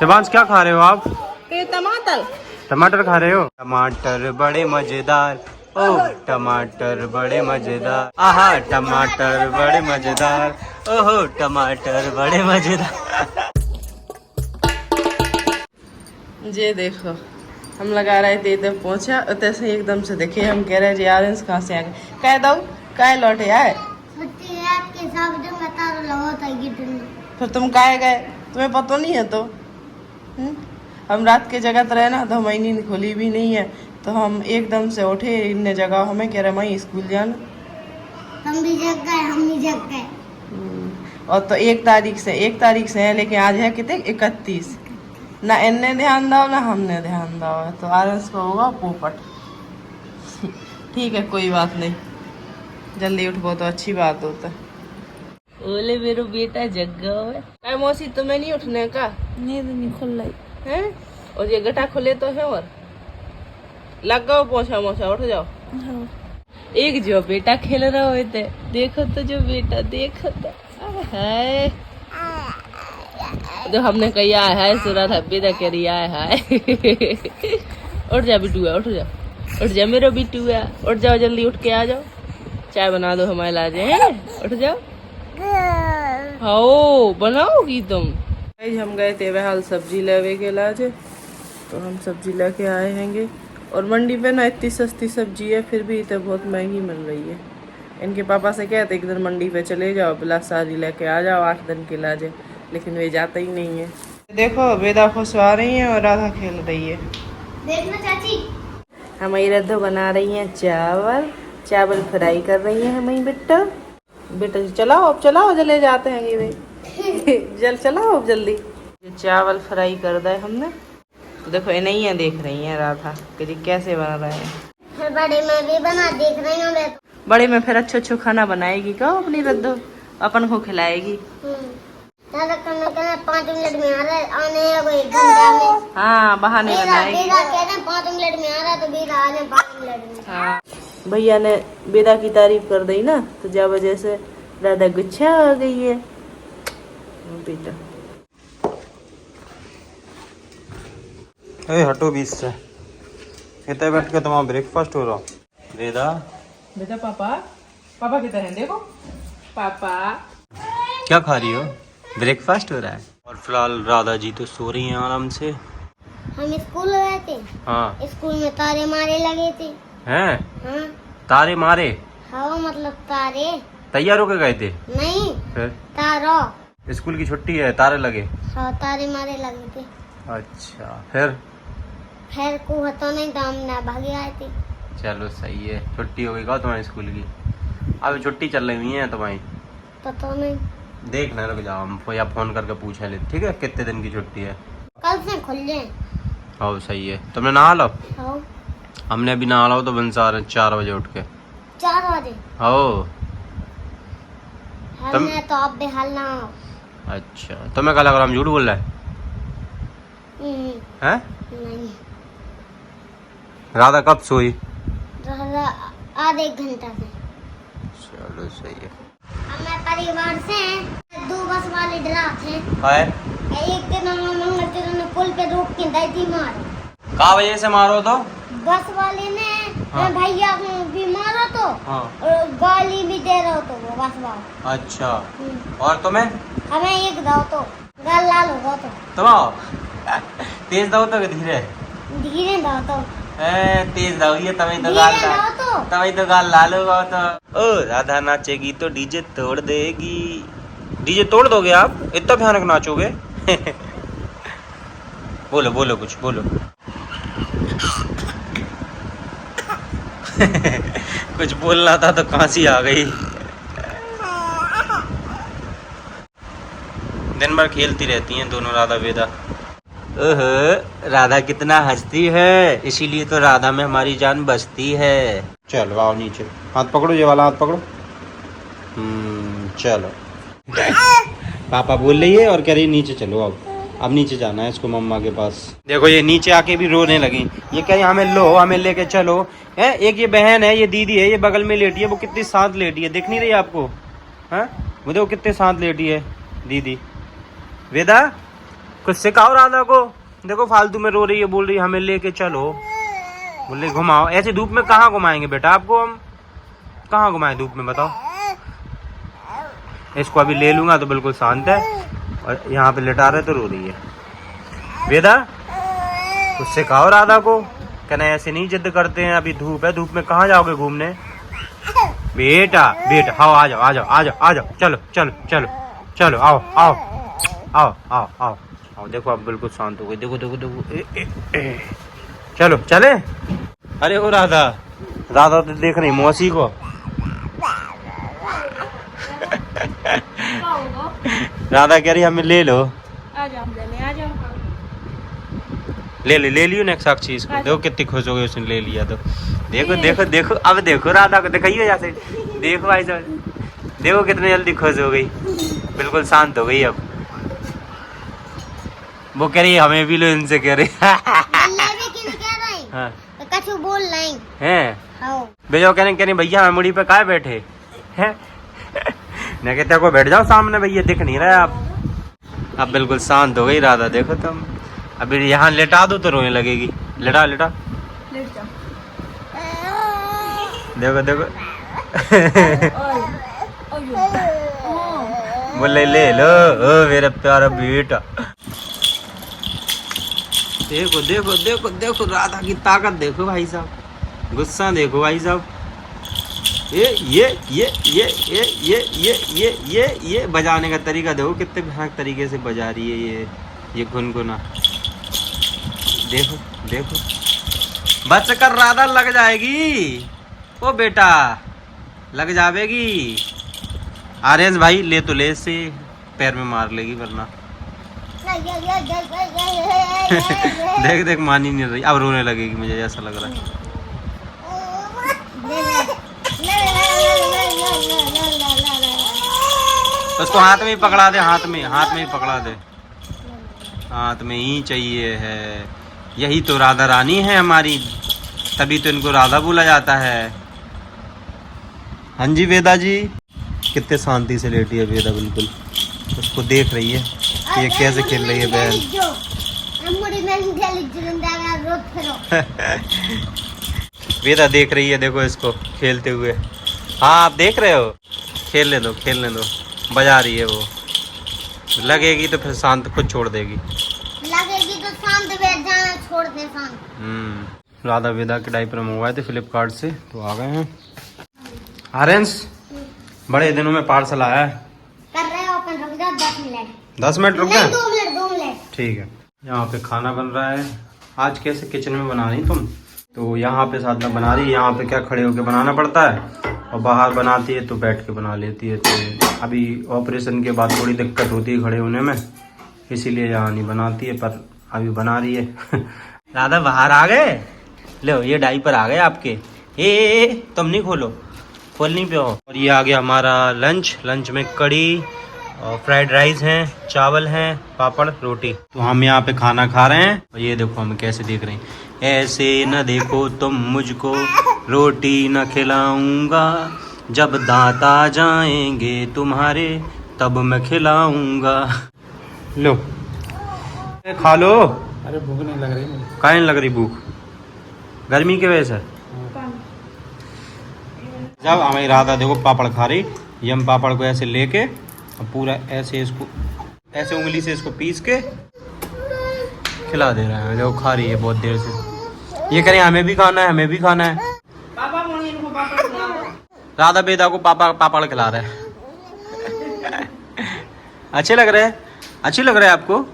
शिवांश क्या खा रहे हो आप? टमाटर। टमाटर खा रहे हो? टमाटर बड़े मजेदार, ओ टमाटर बड़े मजेदार, आहा टमाटर बड़े मजेदार, ओहो टमाटर बड़े मजेदार। ये देखो हम लगा रहे थे इधर पहुंचा उधर से एकदम से देखे हम कह रहे यार कहाँ से आ गए कह दो काय लौटे आए फिर तुम काय गए तुम्हें पता नहीं है तो हम रात के जगह रहे ना तो हमारी नींद खुली भी नहीं है तो हम एकदम से उठे इन जगह हमें कह रहे मैं स्कूल जाना हम भी जग गए और तो 1 तारीख से है लेकिन आज है कितने 31 ना इनने ध्यान दो ना हमने ध्यान दो तो आरस को होगा पोपट। ठीक है कोई बात नहीं जल्दी उठबो तो अच्छी बात होता है। ओले मेरे बेटा जग गया है मौसी तुम्हें नहीं उठने का नींद नहीं खुल रही है और ये गटा खुले तो है और लग गओ पोछा मोछा उठ जाओ। हाँ। एक जो बेटा खेल रहा होते देखो तो जो बेटा देखो तो है जो हमने कहा है सुना था बेटा कह रही है उठ जा बिटुआ उठ जा मेरा बिटुआ उठ जाओ जल्दी उठ के आ जाओ चाय बना दो हमारे लाजे उठ जाओ हाँ बनाओगी तुम। हम गए थे बहल सब्जी लेवे के लाजे तो हम सब्जी लेके आए हैंगे और मंडी पे ना इतनी सस्ती सब्जी है फिर भी इतने बहुत महंगी मिल रही है। इनके पापा से कहते एक दिन मंडी पे चले जाओ बिला सारी लेके आ जाओ 8 दिन के लाजे लेकिन वे जाता ही नहीं है। देखो वेदा खुशवा रही है और राधा खेल रही है। देखना चाची हमारी रद्दो बना रही है चावल फ्राई कर रही है हमारी बेटा चलाओ अब चलाओ जले जाते हैं ये जल चलाओ अब जल्दी। चावल फ्राई कर दिए हमने तो देखो नहीं है देख रही है राधा कि जी कैसे बना रहे हैं। फिर बड़े में भी बना देख रही हूँ बड़े में फिर अच्छा खाना बनाएगी क्या अपनी रद्दो अपन को खिलाएगी। 5 मिनट में आ रहा है आने है वो 1 घंटा में। हाँ बहाने बनाएगी। बेदा कह रहे हैं 5 मिनट में आ रहा है तो बेदा आने 5 मिनट में। हाँ भैया ने बेदा की तारीफ कर दी ना तो जब वजह से राधा गुच्छा आ गई है बेटा। अरे हटो बीच से इतने बैठ के तुम्हारा ब्रेकफास्ट हो रहा बेटा पापा की तरह देखो पापा क्या खा रही हो? ब्रेकफास्ट हो रहा है। और फिलहाल राधा जी तो सो रही हैं आराम से। हम स्कूल गए थे। हाँ स्कूल में तारे मारे लगे थे। हैं? हाँ तारे मारे? हाँ मतलब तारे तैयार होके गए थे? नहीं फिर तारो स्कूल की छुट्टी है तारे लगे? हाँ तारे मारे लगे थे। अच्छा फिर को हतो नहीं तो हम ना भागे आए थे। चलो सही है छुट्टी हो गई क्या तुम्हारी स्कूल की? अभी छुट्टी चल रही हुई है तुम्हारी? तो नहीं देखना रुक जाओ हम या फोन करके पूछ ले ठीक है कितने दिन की छुट्टी है। कल से खुल जाए। हाँ सही है तुमने नहा लो? हाँ हमने अभी नहा लो तो बंसार 4 बजे उठ के 4 बजे। हो हमने तो अब बेहाल ना हो। अच्छा तुम्हें क्या लग रहा हम झूठ बोल रहे हैं? नहीं राधा कब सोई? आधे 1 घंटा से। चलो सही है। हमें परिवार से 2 बस वाले डरा थे। हाय एक दिन मंगलचरण ने पुल पे रोक के दी थी मार। कहाँ वजह से मारो तो? बस वाले ने हाँ। भैया को भी मारा तो हाँ। और गाली भी दे रहा तो वो बस वाला। अच्छा और तुम्हें? हमें एक दो तो गाल लाल होगा तो तुम तेज दो तो धीरे धीरे दो तो तेज दो ये तुम्हें तो धीरे गाल दो तो तुम्हें तो गाल लाल होगा तो। ओ राधा नाचेगी तो डीजे तोड़ देगी। डीजे तोड़ दोगे आप? इतना भयानक नाचोगे? बोलो बोलो कुछ बोलो कुछ बोलना था तो खांसी आ गई। दिन भर खेलती रहती हैं दोनों राधा वेदा। ओहो राधा कितना हंसती है इसीलिए तो राधा में हमारी जान बसती है। चलो आओ नीचे हाथ पकड़ो ये वाला हाथ पकड़ो। चलो पापा बोल रही है और कह रही नीचे चलो अब नीचे जाना है इसको मम्मा के पास। देखो ये नीचे आके भी रोने लगी। ये कह रही हमें लो हमें लेके चलो है। एक ये बहन है ये दीदी है ये बगल में लेटी है वो कितनी शांत लेटी है दिख नहीं रही आपको? हैं वो देखो कितने शांत लेटी है दीदी। वेदा कुछ सिखाओ राधा को। देखो फालतू में रो रही है, बोल रही है हमें लेके चलो, बोले घुमाओ। ऐसे धूप में कहाँ घुमाएंगे बेटा आपको, हम कहाँ घुमाएं धूप में बताओ। इसको अभी ले लूंगा तो बिल्कुल शांत है, और यहाँ पे लिटा रहे तो रो रही है। वेदा कुछ सिखाओ राधा को, कहना ऐसे नहीं जिद करते हैं, अभी धूप है, धूप में कहाँ जाओगे घूमने। बेटा बेटा हाँ आ जाओ आ जाओ आ जाओ आ जाओ, चलो चलो चलो चलो, आओ आओ आओ आओ आओ आओ। देखो अब बिल्कुल शांत हो गई, देखो देखो देखो चलो चले। अरे ओ राधा, राधा तो देख रही मौसी को। राधा कह रही हमें ले लो, आ जाओ आ जाओ। ले लियो ना साक्षी इसको। देखो कितनी खुश हो गई उसने ले लिया तो। देखो देखो देखो अब देखो राधा को, दिखाइए यहाँ से, देखो भाई साहब, देखो कितनी जल्दी खुश हो गई, बिल्कुल शांत हो गई अब। वो कह रही हमें भी लो, इनसे कह रही हाँ कछु बोल नहीं हैं हाँ। भेजो, कह रही भैया हम मुड़ी पे काहे बैठे हैं। मैं कहते को बैठ जाओ सामने, भैया दिख नहीं रहा आप। अब बिल्कुल शांत हो गई राधा, देखो तुम। अभी यहाँ लेटा दो तो रोने लगेगी, लेटा लेटा लेट जाओ। देखो देखो बोले ले लो ओ मेरा प्यारा बेटा। देखो देखो देखो देखो राधा की ताकत देखो भाई साहब, गुस्सा देखो भाई साहब। ये बजाने का तरीका देखो, कितने भयानक तरीके से बजा रही है ये गुनगुना। देखो देखो बच कर राधा, लग जाएगी ओ बेटा, लग जावेगी। आर्यन भाई ले तो ले, इससे पैर में मार लेगी वरना। देख देख मान ही नहीं रही, अब रोने लगेगी मुझे ऐसा लग रहा है। उसको हाथ में ही पकड़ा दे, हाथ में ही पकड़ा दे, हाथ में ही चाहिए है। यही तो राधा रानी है हमारी, तभी तो इनको राधा बोला जाता है। हाँ जी वेदा जी, कितने शांति से लेटी है वेदा, बिल्कुल उसको देख रही है कि ये कैसे खेल रही है बहन। वेदा देख रही है, देखो इसको खेलते हुए। हाँ आप देख रहे हो, खेलने दो खेलने दो, बजा रही है वो। लगेगी तो फिर शांत खुद छोड़ देगी, लगेगी तो शांत बैठ जाना, छोड़ दे शांत। राधा वेदा के डायपर मंगवाए थे फ्लिपकार्ट से, तो आ गए हैं। आर्यंस बड़े दिनों में पार्सल आया है। कर रहे हो अपन, रुक जाओ 10 मिनट। 10 मिनट रुक नहीं, जाए? 2 मिनट। ठीक है। यहाँ पे खाना बन रहा है। आज कैसे किचन में बना रही तुम? तो यहाँ पे साथ में बना रही, यहाँ पे क्या खड़े होके बनाना पड़ता है, और बाहर बनाती है तो बैठ के बना लेती है। तो अभी ऑपरेशन के बाद थोड़ी दिक्कत होती है खड़े होने में, इसीलिए यहाँ नहीं बनाती है, पर अभी बना रही है। राधा बाहर आ गए, लो ये डायपर आ गए आपके। ए तुम नहीं खोलो, खोल नहीं पे हो। और ये आ गया हमारा लंच। लंच में कड़ी और फ्राइड राइस हैं, चावल हैं, पापड़, रोटी। तो हम यहाँ पे खाना खा रहे हैं, और ये देखो हम कैसे देख रहे हैं। ऐसे न देखो तुम मुझको, रोटी न खिलाऊंगा, जब दांत आ जाएंगे तुम्हारे तब मैं खिलाऊंगा। लो खा लो। अरे भूख नहीं लग रही मुझे। काहे नहीं लग रही भूख? गर्मी की वजह से। जब हमें राधा देखो पापड़ खा रही, ये हम पापड़ को ऐसे लेके और पूरा ऐसे इसको ऐसे उंगली से इसको पीस के खिला दे रहा है। देखो खा रही है बहुत देर से। ये कह रही हमें भी खाना है, हमें भी खाना है। पापा मोनी को पापा खिलाओ। राधा बेदा को पापड़ खिला रहा है। अच्छे लग रहे हैं? अच्छी लग रहा है आपको?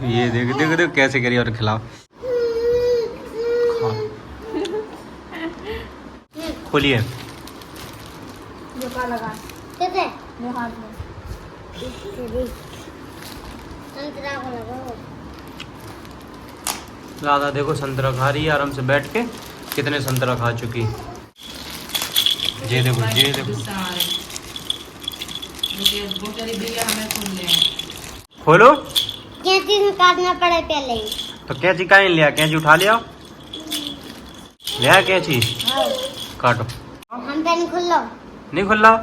ये देखो देखो देखो कैसे करिए, और खिलाओ। खोलिए। कैसे? हाथ में संतरा को लगाओ। राधा देखो संतरा खा रही है आराम से बैठ के। कितने संतरा खा चुकी। ये देखो ये देखो। खोलो। कैंची में काटना पड़े पहले। तो कैंची काहे नहीं लिया? कैंची उठा लिया, लिया कैंची, हाँ। काटो। हम तो नहीं खुल लो। नहीं खुल रहा?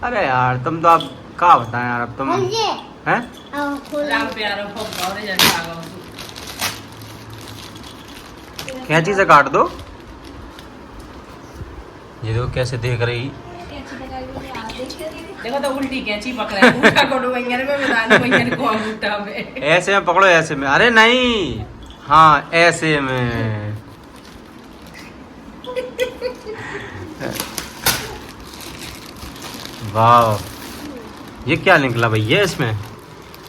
अरे यार तुम तो आप क्या बताएं यार अब तुम खोलिए हैं? आओ खोल राम प्यारो फुग्गा और रिजल्ट आ गया। कैंची से काट दो। ये देखो कैसे देख रही। देखो तो उल्टी कैंची पकड़ा है, उल्टा कोडो वंगर में बता नहीं वंगर को उल्टा में। ऐसे में पकड़ो, ऐसे में। अरे नहीं, हाँ ऐसे में। वाह, ये क्या निकला भैया इसमें?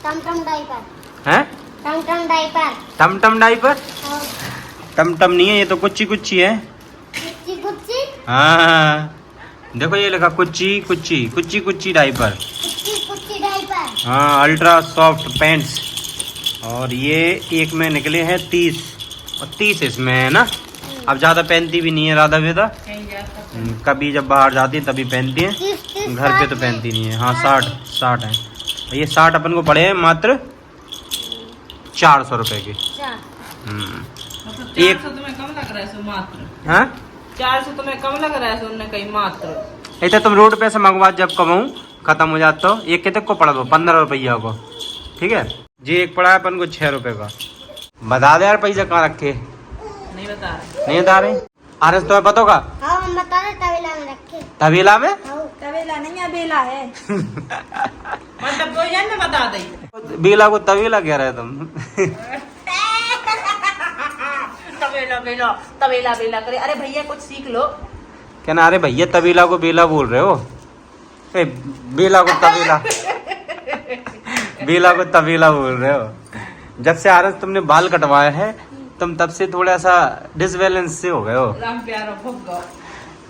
टमटम डाइपर हैं? टमटम डाइपर टमटम डाइपर? और टमटम नहीं है, ये तो कुच्ची कुच्ची है। गुच्ची गुच्ची हाँ देखो ये लिखा कुच्ची कुच्ची कुच्ची कुच्ची डाइपर। Gucci Gucci diaper. हाँ, अल्ट्रा सॉफ्ट पैंट्स। और ये एक में निकले हैं 30 और 30 इसमें है ना। अब ज्यादा पहनती भी नहीं है राधा बेटा, कहीं जा सकते कभी जब बाहर जाती है तभी पहनती है, 30 घर पे तो पहनती नहीं है। हाँ 60 है। ये 60 अपन को पड़े हैं मात्र 400 रुपए के। मतलब एक- 400 तुम्हें कम लग रहा है सो मात्र। हाँ 400 तुम्हें कम लग रहा है सो उन्होंने कहीं मात्र। ऐसे तुम रोड पे से मंगवा, जब कमाऊँ खत्म हो जाता हो। एक कितने को पड़ा दो? 15 रुपया को, ठीक है जी। एक पड़ा है अपन को 6 रुपए का। बता दे यार पैसा कहाँ रखे? नहीं बता रहे। नहीं बता रहे। आरस तुम्हें पता होगा? हाँ हम बता रहे तबेला में रखे। तबेला में? हाँ तबेला नहीं है बेला है। मतलब कोई जान में बता दे। बेला को तबेला कह रहे तुम। तबेला बेला तबेला बेला करे। अरे भैया कुछ सीख लो। क्या ना? अरे भैया तबेला को बेला बोल रहे हो? ए, बेला को तबेला। बेला को तबेला बोल रहे हो। जब से आरस तुमने बाल कटवाया है तुम तब से थोड़ा सा डिसबैलेंस से हो गए हो। राम प्यारो फुग्गा।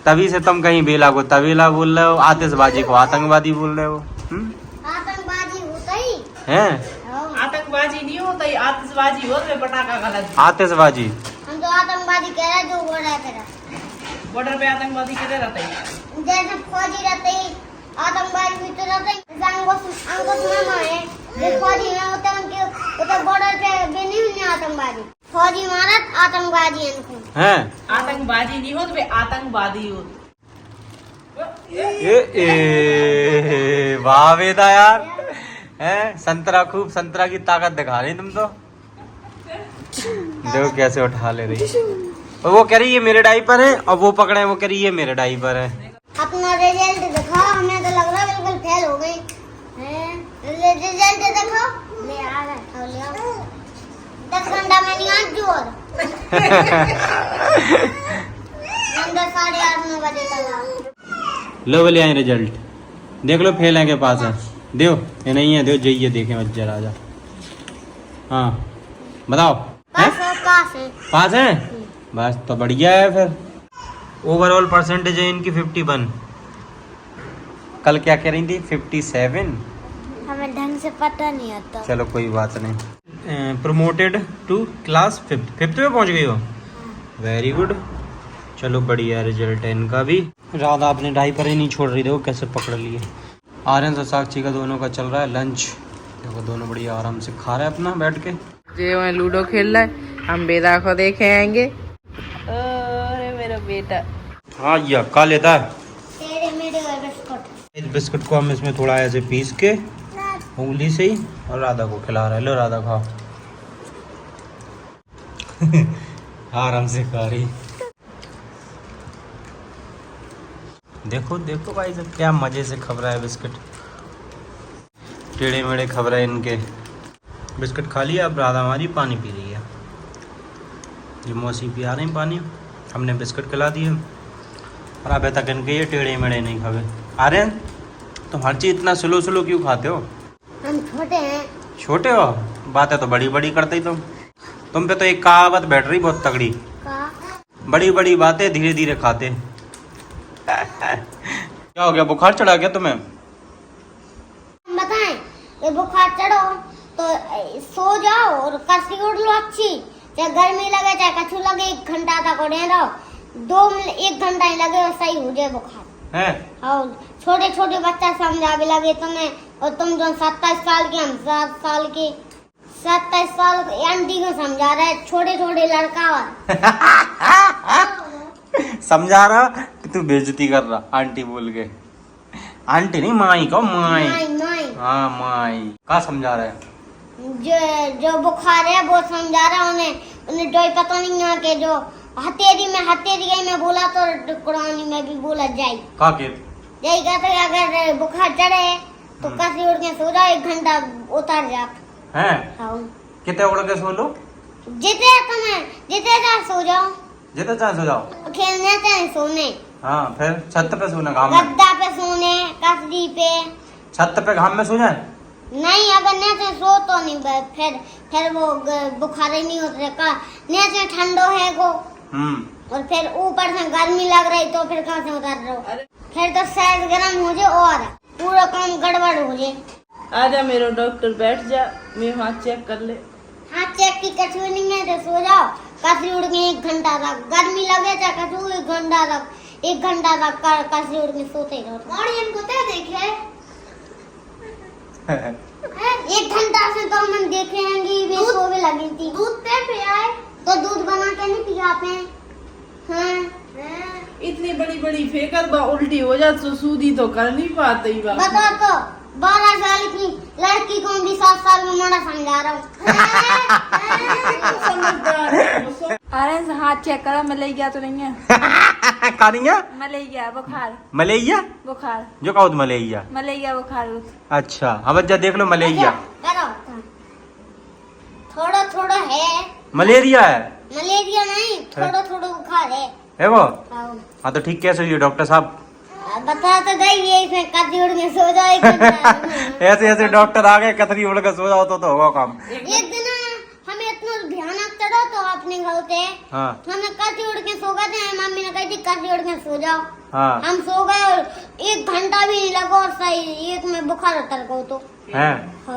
तभी से तुम कहीं बेला को तबेला बोल रहे हो, आतिशबाजी को आतंकवादी बोल रहे हो। आतंकबाजी होता ही हैं? हाँ। आतंकबाजी नहीं होता, ये आतिशबाजी हो तो पटाखा गलत। आतिशबाजी। हम तो आतंकवादी कह रहे जो बोल रहे थे। बॉर्डर पे आतंकवादी किधर रहता है? जैसे फौजी रहते ही आतंकवादी भी तो रहते ही। अंकुश मामा है जो फौजी में होते हैं, उनके उधर बॉर्डर पे भी नहीं हुए आतंकवादी। फौजी मारत आतंकवादी है इनको। हैं? आतंकबाजी नहीं हो तो आतंकवादी हो। वाह बेटा यार, हैं? संतरा खूब संतरा की ताकत दिखा रही तुम तो। देखो कैसे उठा ले रही। और वो कह रही ये मेरे डाइपर है, और वो पकड़े वो कह रही ये मेरे डाइपर है। अपना रिजल्ट दिखाओ। हमें तो लग रहा है बिल्कुल फेल हो गई। रिजल्ट दिखाओ। ले आ रहा है, ले आओ। 10 घंटा में नहीं आज जोर। अंदर 8:30-9 बजे तक आओ। लो बोले आए रिजल्ट देख लो, फेल है के पास है। दो ये नहीं है, दो जाइए देखें बच्चा राजा। हाँ बताओ, हैं? पास है। पास है? बस तो बढ़िया है फिर। ओवरऑल परसेंटेज है इनकी 51। कल क्या कह रही थी? 57। हमें ढंग से पता नहीं आता। चलो कोई बात नहीं। प्रमोटेड टू क्लास 5th में पहुंच गई हो। Very good. चलो बढ़िया रिजल्ट है इनका भी। राधा अपने डाइपर ही नहीं छोड़ रही, देखो कैसे पकड़ लिए। आर्यन और साक्षी का दोनों का चल रहा है लंच। देखो दोनों बढ़िया आराम से खा रहे हैं अपना बैठ के। जे वहाँ लूडो खेल रहा है, हम बेदा को देखे आएंगे। अरे मेरा बेटा। हाँ ये खा लेता है। तेरे मेरे और बिस्कुट। इस बिस्कुट को हम इसमें थोड़ा ऐसे पीस के उंगली से ही और राधा को खिला रहे हैं। लो राधा खाओ। आराम से खा रही। देखो देखो भाई सब क्या मजे से खा रहा है बिस्किट। टेढ़े मेढ़े खा रहे हैं इनके। बिस्किट खा लिया, अब राधा हमारी पानी पी रही है। ये मौसी पिया रही पानी, हमने बिस्किट खिला दिए। और अभी तक इनके ये टेढ़े मेढ़े नहीं खावे। अरे तुम हर चीज इतना स्लो स्लो क्यों खाते हो? हम छोटे हैं। छोटे हो? बातें तो बड़ी बड़ी करते ही तुम पे तो एक कहावत बैठ रही बहुत तगड़ी। का बड़ी बड़ी बातें धीरे धीरे खाते। क्या हो गया, बुखार चढ़ा गया तुम्हें? बताएं, ये बुखार चढ़ो तो सो जाओ और कर्सी उड़ लो अच्छी। चाहे गर्मी लगे चाहे कछु लगे, 1 घंटा तक उड़े रहो। 1 घंटा ही लगे और सही हो जाए बुखार। हैं? और छोटे छोटे बच्चा समझा भी लगे तुम्हें, और तुम जो 27 साल के, हम 7 साल के। 27 साल आंटी को समझा रहे, छोटे छोटे लड़का। समझा रहा कि तू बेइज्जती कर रहा आंटी बोल के। आंटी नहीं, माई कहो, माई। माई माई हाँ माई। कहाँ समझा रहे हैं? जो बुखार है वो समझा रहा उन्हें जो पता नहीं है कि जो हथेली में बोला तो कुरानी में भी बोला जाए। कहा के यही कहते हैं अगर बुखार चढ़े तो कसी उड़ के सो जाओ, 1 घंटा उतर जाता हैं? हाँ। कितने उड़ के सो लो? जिते चाहे सो जाओ, जितना चाहे सो जाओ। खेलने चाहे सोने, हाँ फिर छत पे सोना, घाम में? गद्दा पे सोने, कसरी पे। छत पे घाम में सो जाए? नहीं, अगर नीचे सो तो नहीं, फिर वो बुखार ही नहीं होता। नीचे ठंडो है को और फिर ऊपर से गर्मी लग रही तो फिर कहाँ से उतर रहे हो? फिर तो सहज गर्म हो जाए और पूरा काम गड़बड़ हो जाए। आजा मेरा डॉक्टर, बैठ जा, मेरे हाथ चेक कर ले। हाथ चेक की कछुए नहीं है तो सो जाओ, कसरी उड़ के 1 घंटा तक गर्मी लगे चाहे कछू 1 घंटा तक कसरी उड़ के सोते रहो। और इनको क्या देखे 1 घंटा से तो हम देखे हैं कि सोने लगी थी। दूध पे आए तो दूध बना के नहीं पिलाते हैं। हाँ। इतनी बड़ी बड़ी फेकर बा उल्टी हो जाती तो सूदी तो कर नहीं पाते ही। बता तो 12 साल की लड़की को भी 7 साल में मोड़ा समझा रहा हूँ। आर्यन से हाथ चेक करो, मलेरिया तो नहीं है? कानिया? मलेरिया बुखार। मलेरिया? बुखार जो कहो मलेरिया? मलेरिया बुखार। अच्छा अब जा देख लो मलेरिया। करो थोड़ा है। मलेरिया है? मलेरिया नहीं, थोड़ा बुखार है वो? हाँ। हाँ तो ठीक कैसे हुई डॉक्टर साहब? बता तो गई ये इसमें कति उड़ के सो जाओ 1 घंटा। ऐसे डॉक्टर आ गए, कतरी उड़ के सो जाओ तो होगा काम। एक दिन हमें इतना भयानक चढ़ा तो अपने घर से हाँ। हमें कति उड़ के सो गए थे। मम्मी ने कही थी कति उड़ के सो जाओ। हाँ। हम सो गए और 1 घंटा भी नहीं लगा और सही 1 में बुखार उतर गो तो हैं? हाँ।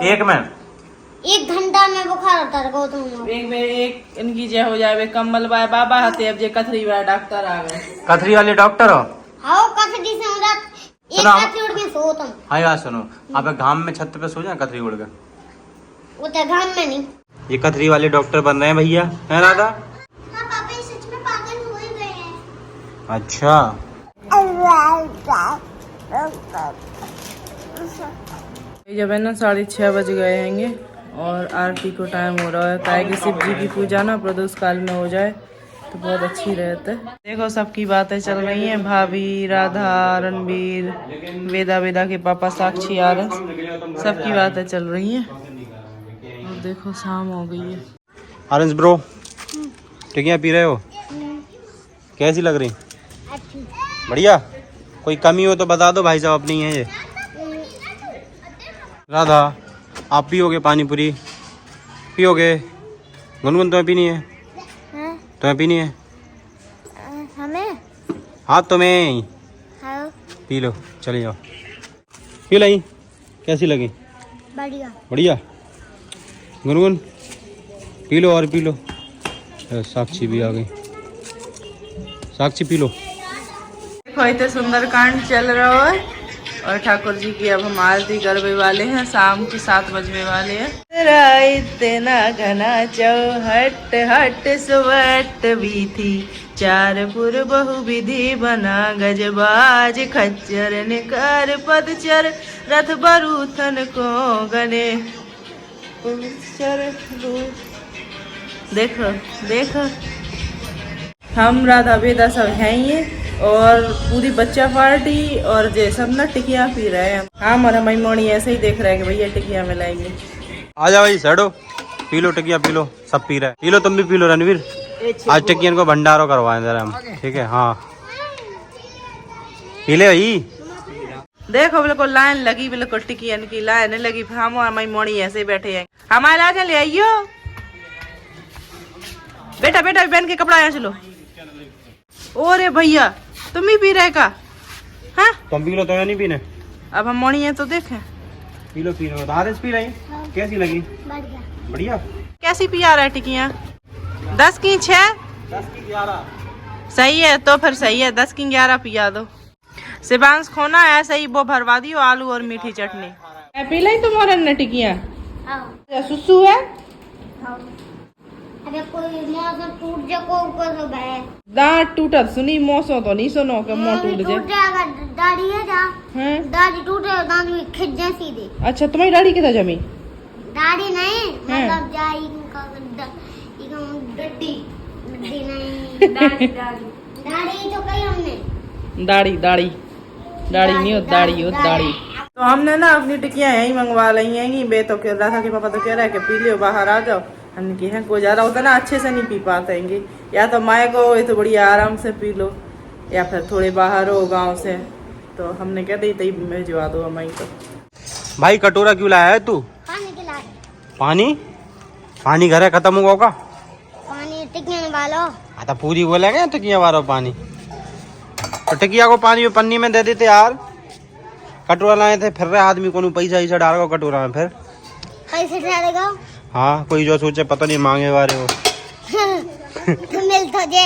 1 घंटा में बुखार उतर गो तुम। एक इनकी जय हो जाए कम्बल बाय बाबा हते, अब जे कथरी वाला डॉक्टर आ गए। कथरी वाले डॉक्टर हो? हाँ कथरी से हो जात। एक कथरी उड़ के सो तुम। हाँ यार सुनो, आप घाम में छत पे सो जाए कथरी उड़ के। वो तो घाम में नहीं। ये कथरी वाले डॉक्टर बन रहे हैं भैया, है राधा? हाँ पापा ये सच में पागल हो ही गए हैं। अच्छा जब है ना 6:30 बज गए हैंगे और आरती को टाइम हो रहा है। ताकि कि शिव जी की पूजा ना प्रदोष काल में हो जाए तो बहुत अच्छी रहता है। देखो सबकी बातें चल रही हैं, भाभी, राधा, रणबीर, वेदा के पापा साक्षी आ रहे, सबकी बातें चल रही हैं। और देखो शाम हो गई है। आरंस ब्रो टिकिया पी रहे हो? कैसी लग रही? बढ़िया। कोई कमी हो तो बता दो भाई साहब, अपनी है ये। राधा आप पियोगे पानी पूरी? पियोगे? गुनगुन तुम्हें पीनी है? तुम्हें पीनी है? हमें हाँ तुम्हें। हाँ पी लो, चले जाओ पी लाई। कैसी लगी? बढ़िया। बढ़िया। गुनगुन पी लो और पी लो। साक्षी भी आ गई, साक्षी पी लो। देखो इतने सुंदर कांड चल रहा है और ठाकुर जी की अब हम आरती करने वाले हैं। शाम के 7 बजने वाले हैं। इतना घना चौहट हट सुवट भी थी, 4 पुर बहु विधि बना गजबाज खच्चर निकर पदचर रथ बरूथन को गने देखो देखो हम राधा बेदा सब हैं ये और पूरी बच्चा पार्टी और जे सब ना टिकिया पी रहे हैं। हम और हमारी मोनी ऐसे ही देख रहे हैं कि भैया टिकिया में लाएंगे। आ जाओ भाई सैडो, पी लो टिकिया, पी लो, सब पी रहे हैं। पी लो, तुम भी पी लो रणवीर। आज टिकियन को भंडारो करवाएं जरा हम, ठीक है? हाँ पी ले भाई। देखो बिल्कुल लाइन लगी, बिल्कुल टिकियन की लाइन लगी। हम और हमारी मोनी ऐसे ही बैठे हैं। हमारे लाज ले आइयो बेटा, बेटा बहन के कपड़ा यहाँ चलो। ओरे भैया तुम ही पी रहे का? हाँ तुम पी लो, तो नहीं पीने? अब हम मोनी है तो देखें। P low P low. RS P रही? कैसी लगी? बढ़िया। बढ़िया। कैसी पिया रहा है टिकिया? 10 की 6? 10 की 11। सही है तो फिर सही है, 10 की 11 पिया दो। शिवांश खोना है सही, वो भरवा दियो आलू और मीठी चटनी। पी लाई तुम्हारा न टिकिया? हाँ सुसु है? हाँ। अबे कोई कोई मौसम टूट जा को सब है। दांत टूटत सुनी मौसो तो नहीं सुनो के मुंह टूट जाए। टूट जाएगा दाढ़ी है जा। हैं? दाढ़ी टूटे दांत में खिंच जाए सीधे। अच्छा तुम्हारी दाढ़ी कितना जमी? दाढ़ी नहीं हैं? मतलब जाई का डड्डी डड्डी नहीं दाढ़ी तो कही हमने। दाढ़ी दाढ़ी दाढ़ी नहीं हो दाढ़ी हो दाढ़ी। तो हमने ना अपनी टिकियां यहीं मंगवा ली हैं। बे तो कह रहा था कि पापा तो कह रहा है कि पी लियो बाहर आ जाओ। हमने की है कोई ज़्यादा होता ना अच्छे से नहीं पी पातेंगे। या तो माए को ये तो बड़ी आराम से पी लो या फिर थोड़े बाहर हो गांव से। तो हमने कह दी तई भिजवा दो हमारी तो। भाई कटोरा क्यों लाया है तू? पानी खिला पानी? पानी घर है खत्म हुआ होगा। पानी टिकिया वालो। तो पूरी बोलेंगे टिकिया वाला पानी। तो टिकिया को पानी में पन्नी में दे देते यार। कटोरा लाए थे फिर रहे आदमी को पैसा ऐसा डाल कटोरा में फिर कैसे डालेगा? हाँ कोई जो सोचे पता नहीं मांगे वाले हो। तो मिल तो जे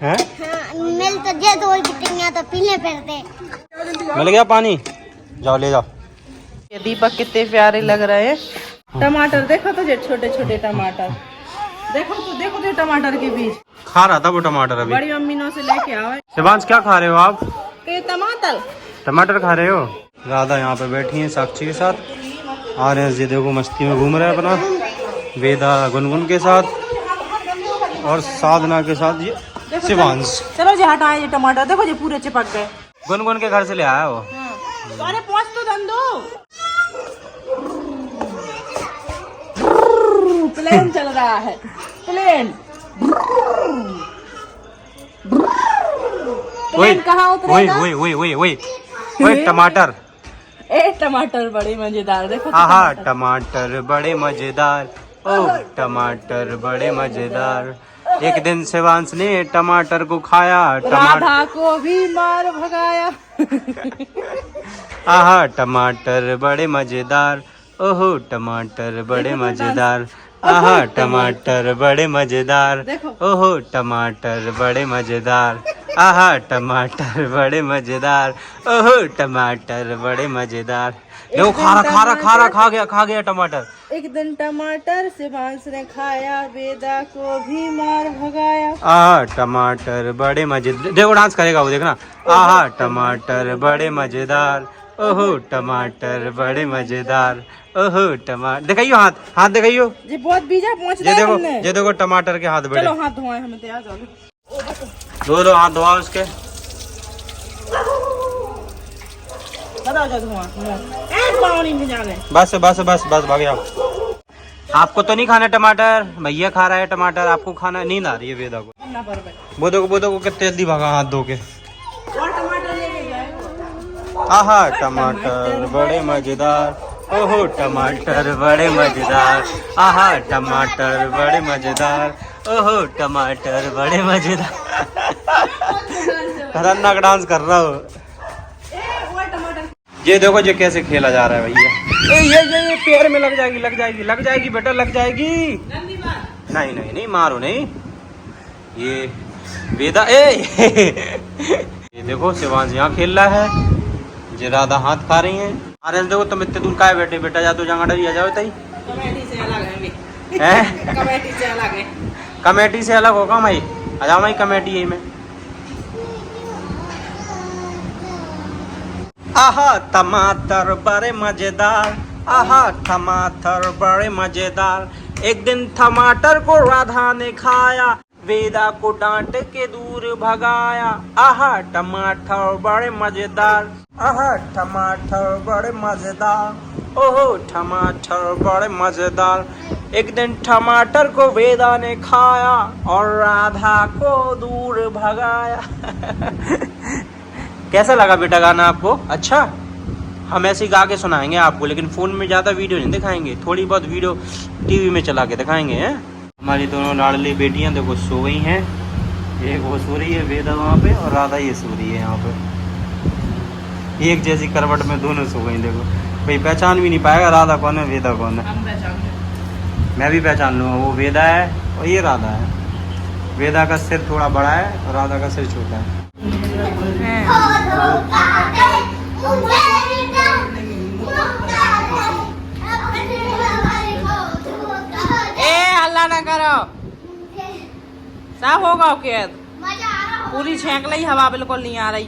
हैं? हाँ, मिल तो जे तो वही टिकिया तो पीने फिरते। मिल गया पानी? जाओ ले जाओ। ये दीपक कितने प्यारे लग रहे हैं। टमाटर देखो तो छोटे छोटे टमाटर देखो तो टमाटर के बीज खा रहा था वो टमाटर अभी। बड़ी मम्मी नो से लेके आओ। शिवांश क्या खा रहे हो आप? ये टमाटर टमाटर खा रहे हो? राधा यहाँ पे बैठी है साक्षी के साथ। आर्यन जी देखो मस्ती में घूम रहे हैं अपना। वेदा गुनगुन के साथ और साधना के साथ ये शिवांश। चलो जी हटाए ये टमाटर देखो जी पूरे चिपक गए। गुनगुन के घर से ले आया वो। अरे पहुंच तो धंधो प्लेन चल रहा है प्लेन। प्लेन कहाँ उतरेगा? वही टमाटर। टमाटर बड़े मजेदार देखो। आहा टमाटर बड़े मजेदार। ओह टमाटर बड़े मजेदार। एक दिन शिवांश ने टमाटर को खाया। राधा को भी मार भगाया। आहा टमाटर बड़े मजेदार। ओहो टमाटर बड़े मजेदार। आहा टमाटर बड़े मजेदार। ओहो टमाटर बड़े मजेदार। आहा टमाटर बड़े मजेदार। ओहो टमाटर बड़े मजेदार। देखो खा गया टमाटर। एक दिन टमाटर शिवांश ने खाया वेदा को भी मार भगाया। आहा टमाटर बड़े मजेदार। देखो डांस करेगा वो देखना। आहा टमाटर बड़े मजेदार। ओहो टमाटर बड़े मजेदार। ओहो टमाटर दिखाइयो हाथ दिखाइयो। ये बहुत बीजा पहुंच ये देखो टमाटर के हाथ बड़े। चलो हाथ धोए हमें तो आ जाओ। दो हाथ धोआ उसके। बताओ जा धुआं पानी में जा गए। बस भाग जाओ। आपको तो नहीं खाना टमाटर? भैया खा रहा है टमाटर। आपको खाना नींद आ रही है वेदा को। बोधो को कितने जल्दी भागा हाथ धो के। और टमाटर लेके जाए। आहा टमाटर बड़े मजेदार। ओहो टमाटर बड़े मजेदार। आहा टमाटर बड़े मजेदार। ओहो टमाटर बड़े मजेदार। खतरनाक डांस कर रहा हो। ये देखो ये कैसे खेला जा रहा है भैया। ये पैर में लग जाएगी बेटा लग जाएगी। नहीं मारो नहीं। ये वेदा ये देखो शिवांश यहाँ खेल रहा है। ये राधा हाथ खा रही है। अरे देखो तुम इतने दूर काहे बैठे बेटा जा तो जंगड़ आ जाओ तई। कमेटी से अलग है हैं? कमेटी से अलग है। कमेटी से अलग होगा माई। आ जाओ माई कमेटी यही में। आहा टमाटर बड़े मजेदार। आहा टमाटर बड़े मजेदार। एक दिन टमाटर को राधा ने खाया। वेदा को डांट के दूर भगाया। आहा टमाटर बड़े मजेदार। आहा टमाटर बड़े मजेदार। ओहो टमाटर बड़े मजेदार। एक दिन टमाटर को वेदा ने खाया और राधा को दूर भगाया। कैसा लगा बेटा गाना आपको? अच्छा हम ऐसे गा के सुनाएंगे आपको, लेकिन फ़ोन में ज़्यादा वीडियो नहीं दिखाएंगे। थोड़ी बहुत वीडियो टीवी में चला के दिखाएंगे। हैं हमारी दोनों लाडली बेटियां देखो सो गई हैं। एक वो सो रही है वेदा वहाँ पे और राधा ये सो रही है यहाँ पे। एक जैसी करवट में दोनों सो गई। देखो भाई पहचान भी नहीं पाएगा राधा कौन है वेदा कौन है। मैं भी पहचान लूँगा वो वेदा है और ये राधा है। वेदा का सिर थोड़ा बड़ा है और राधा का सिर छोटा है। हल्ला ना करो। साफ होगा कैद मजा आ रहा हो पूरी छेंक ली हवा बिल्कुल नहीं आ रही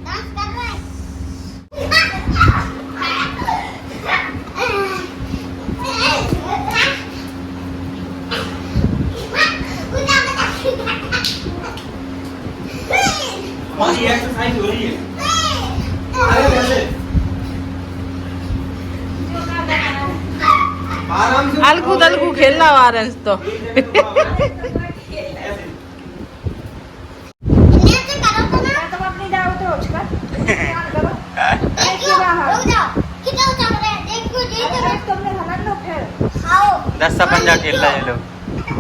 डांस कर रहा है हमारी एक्सरसाइज हो रही है। अरे कैसे? आराम से अलगू दलगू खेल रहा आरेंस तो नीचे करो तो ना तुम अपनी जाओ तो उसका करो देखियो रुक जाओ कितना चल रहा है देखो अगर तुमने हलन लो फिर आओ 10 सा पंजा खेल रहे हैं ये लोग।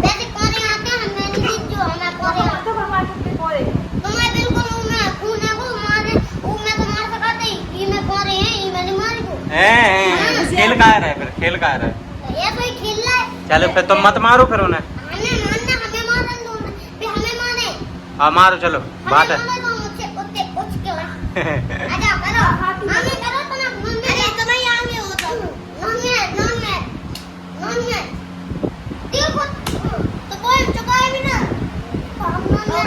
वैसे कोरे आते हैं हम नहीं जीत जो हमें कोरे आते तो हमारे कितने कोरे तुम्हें बिल्कुल मैं खून है वो मारे वो मैं तो मार सकता ही ये मैं कोरे हैं ये मैंने मारी को खेल का रहा है फिर खेल का रहा है। ये कोई खेल रहा है चलो फिर तुम मत मारो फिर उन्हें। हमें मारना हमें मारन दो भी हमें मारे हाँ मारो चलो बात है। हमें मारे तो मुझे उठे उठ के आजा करो हमें करो तो ना अरे तुम्हें आगे हो तो नॉन है देखो तो कोई चुकाए भी ना हम नॉन है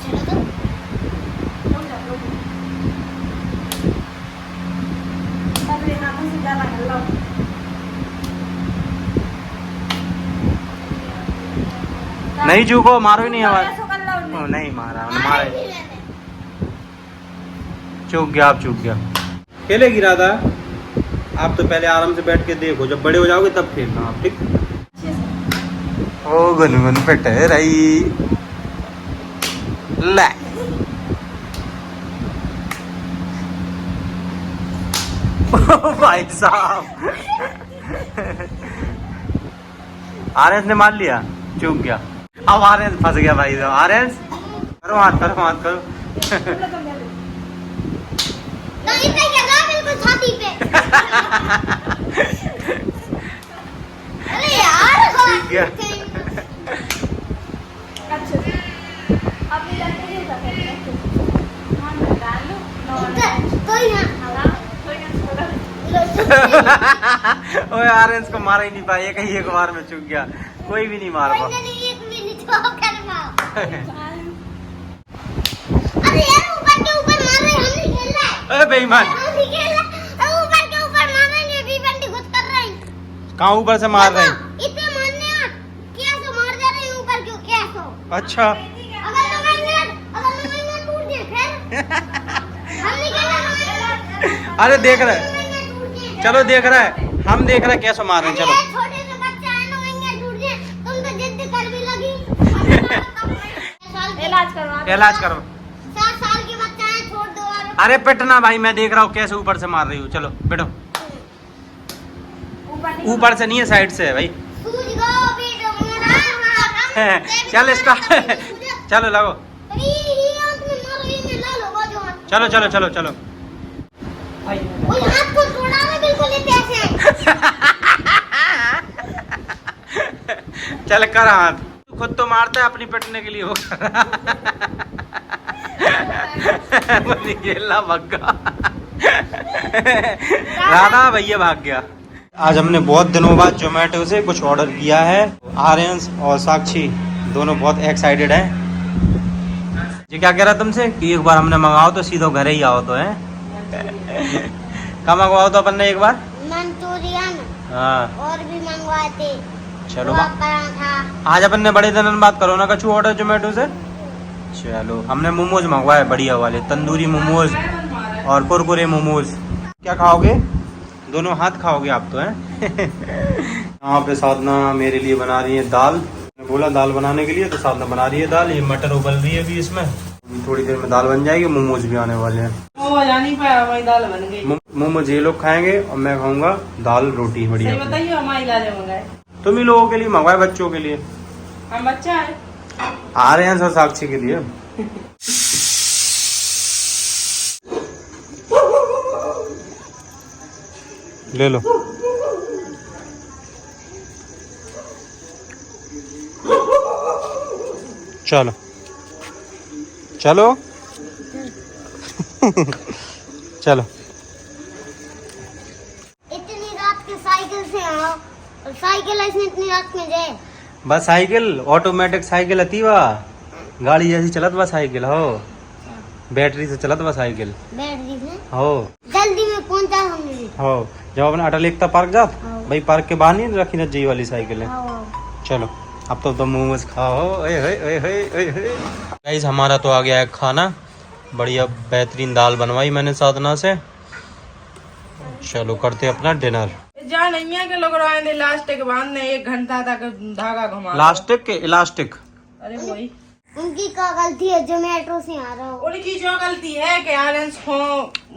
चलो तो तब लेना तो सीधा लग लो नहीं चूको मारो ही नहीं हमारे। ऐसा कर लो ओ, नहीं मारा मारा चूक गया आप चूक गया। खेलेगी राधा आप तो पहले आराम से बैठ के देखो जब बड़े हो जाओगे तब खेलना आप ठीक। ओ गुनगुन पे रही ले ओ भाई साहब आर्यस ने मार लिया चूक गया। अब आर्यस फंस गया भाई साहब। आर्यस करो हाथ करो तो इतना जगह बिल्कुल छाती पे अरे यार ठीक है। अच्छा अपनी जाते ही होता है नॉन डाल लो नॉन कोई ना कोई ना छोड़ो ओए आर्यस को मारा ही नहीं पाया एक बार में चूक गया कोई भी नहीं मार कोई पाया। नहीं एक मिनट तो कर पाओ अरे यार ऊपर के ऊपर मार रहे हम नहीं खेल रहा है अरे बेईमान हम नहीं खेल रहा ऊपर के ऊपर मार रहे हैं भी बंटी खुद कर रहे हैं कहाँ ऊपर से मार रहे हैं? इतने मारने हैं कैसे मार जा रहे हैं ऊपर क्यों कैसे अच्छा अगर नमैना टूट जाए फिर हम नहीं खेलना अरे देख रहे हैं चलो देख रहा है हम देख रहे हैं कैसे मार रहे हैं। चलो छोटे से बच्चा है नमैना टूट जाए तुम तो जिद कर भी लगी इलाज करवा इलाज करो। 7 साल के बच्चा है छोड़ दो और अरे पिटना भाई मैं देख रहा हूँ कैसे ऊपर से मार रही हूँ। चलो पिटो ऊपर से नहीं है साइड से है भाई। सूझ गो बेटा मोरा चल स्टार्ट चलो लगो चलो चलो चलो चलो हाथ को तोड़ा है बिल्कुल ही ऐसे चल कर हाथ तू खुद तो मारता है अपनी पिटने के लिए वो खेलना भग्गा राधा भैया भाग गया। आज हमने बहुत दिनों बाद जोमेटो से कुछ ऑर्डर किया है। आर्यंस और साक्षी दोनों बहुत एक्साइटेड हैं। ये क्या कह रहा तुमसे कि एक बार हमने मंगाओ तो सीधो घर ही आओ तो है। कहाँ मंगवाओ तो अपन ने एक बार मंचूरियन हाँ और भी मंगवाए थे चलो पराठा आज अपन ने बड़े दिन बात करो ना कछु ऑर्डर जोमेटो से। चलो हमने मोमोज मंगवाए बढ़िया वाले तंदूरी मोमोज और कुरकुरे मोमोज। क्या खाओगे दोनों हाथ खाओगे आप तो हैं। यहाँ पे साधना मेरे लिए बना रही है दाल। मैंने बोला दाल बनाने के लिए तो साधना बना रही है दाल। ये मटर उबल रही है अभी इसमें थोड़ी देर में दाल बन जाएगी। मोमोज भी आने वाले हैं। वो जा नहीं पाया हमारी दाल बन गई। मोमोज ये लोग खाएंगे और मैं खाऊंगा दाल रोटी बढ़िया। सही बताइए हमारी दाल मंगाए तुम ही लोगों के लिए मंगवाए बच्चों के लिए। हम बच्चा है आ रहे हैं सर साक्षी के लिए। ले लो चलो चलो चलो इतनी रात के साइकिल से आओ और साइकिल साइकिल है इसने इतनी रात में जाए। बस साइकिल ऑटोमेटिक साइकिल अती वा गाड़ी जैसी चलत बा साइकिल हो बैटरी से चलत बा साइकिल बैटरी से हो जल्दी में पहुंचा हमने। हो जब अपने अटल एकता पार्क जात हाँ। भाई पार्क के बाहर नहीं रखी ना जी वाली साइकिल है। हाँ। चलो अब तो मोमोज खाओ। गाइस हमारा तो आ गया है खाना बढ़िया बेहतरीन दाल बनवाई मैंने साधना से। चलो करते अपना डिनर। जा नहीं है कि लोग रहे इलास्टिक बांधने 1 घंटा तक धागा घुमा इलास्टिक के इलास्टिक अरे वही उनकी क्या गलती है जोमेटो से आ रहा हो। उनकी जो गलती है कि आरेंस को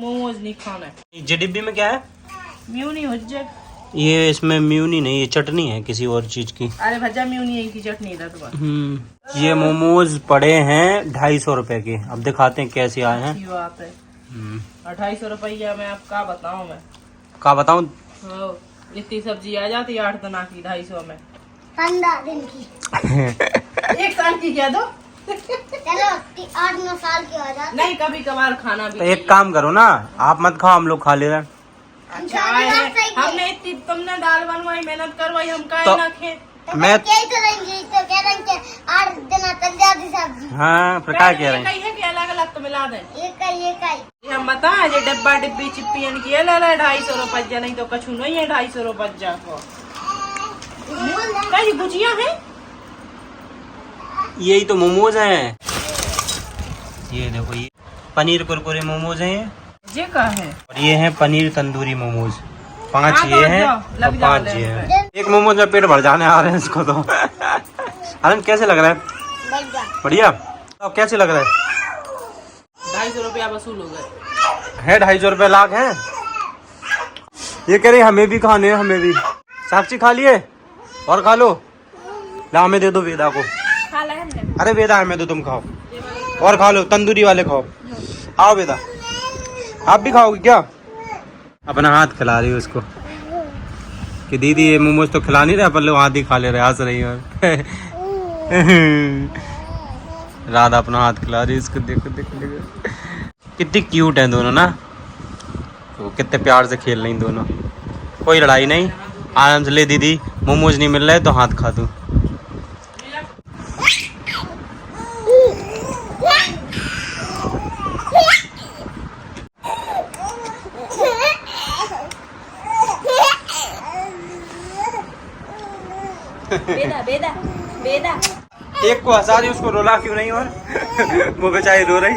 मोमोज नहीं खाना। ये डिब्बी में क्या है? म्यूनी हो जाए। ये इसमें म्यूनी नहीं ये चटनी है किसी और चीज की। अरे भज्जा म्यूनी की चटनी था तुम्हारा। ये मोमोज पड़े हैं 250 रुपए के। अब दिखाते हैं कैसे आए हैं। अच्छी बात है। 250 रुपया में आप क्या बताऊं मैं। क्या बताऊं इतनी सब्जी आ जाती 8 तना की 250 में 15 दिन की 1 साल की क्या दो। चलो 8-9 साल की हो जाती। नहीं कभी कभार खाना भी तो एक काम करो ना आप मत खाओ हम लोग खा ले रहे हैं। अच्छा आए हैं। हमने इतनी तुमने दाल बनवाई मेहनत करवाई हम काहे तो ना खे। मैं क्या ही करेंगे तो कह रहे हैं कि 8 दिन तक जाती सब्जी। हाँ फिर क्या कह रहे हैं कहीं है कि अलग अलग तो मिला दें। एक ही हम बता ये डब्बा डिब्बी चिप्पियन की ले ला 250 रुपया नहीं तो कछु नहीं है 250 रुपया को। कई गुजिया है यही तो मोमोज हैं। ये देखो ये पनीर कुरकुरे मोमोज हैं ये का है और ये हैं पनीर तंदूरी मोमोज। 5 हाँ, ये तो हैं जाओ, और लग 5 जाओ, ये लग हैं। एक मोमोज में पेट भर जाने आ रहे हैं इसको तो। आनंद कैसे लग रहा है? बढ़िया। अब कैसे लग रहा है? 250 रुपया वसूल हो गए है 250 रुपए लाख है। ये कह रही हमें भी खाने हैं हमें भी। साक्षी खा लिए और खा लो ला हमें दे दो वेदा को। खा ला हमने। अरे वेदा हमें दो तुम खाओ और खा लो तंदूरी वाले खाओ। आओ वेदा आप भी खाओगे क्या? अपना हाथ खिला रही हो उसको कि दीदी ये मोमोज तो खिला नहीं रहे अपन लोग हाथ ही खा ले रहे हंस रही है। राधा अपना हाथ खिला रही है इसको। देखो देखो देखो कितनी क्यूट है दोनों ना। तो कितने प्यार से खेल रही दोनों। कोई लड़ाई नहीं आराम से ले दीदी मोमोज नहीं मिल रहे तो हाथ खा दूँ। बेदा बेदा बेदा एक को हंसा रही उसको रोला क्यों नहीं और वो बेचारी रो रही।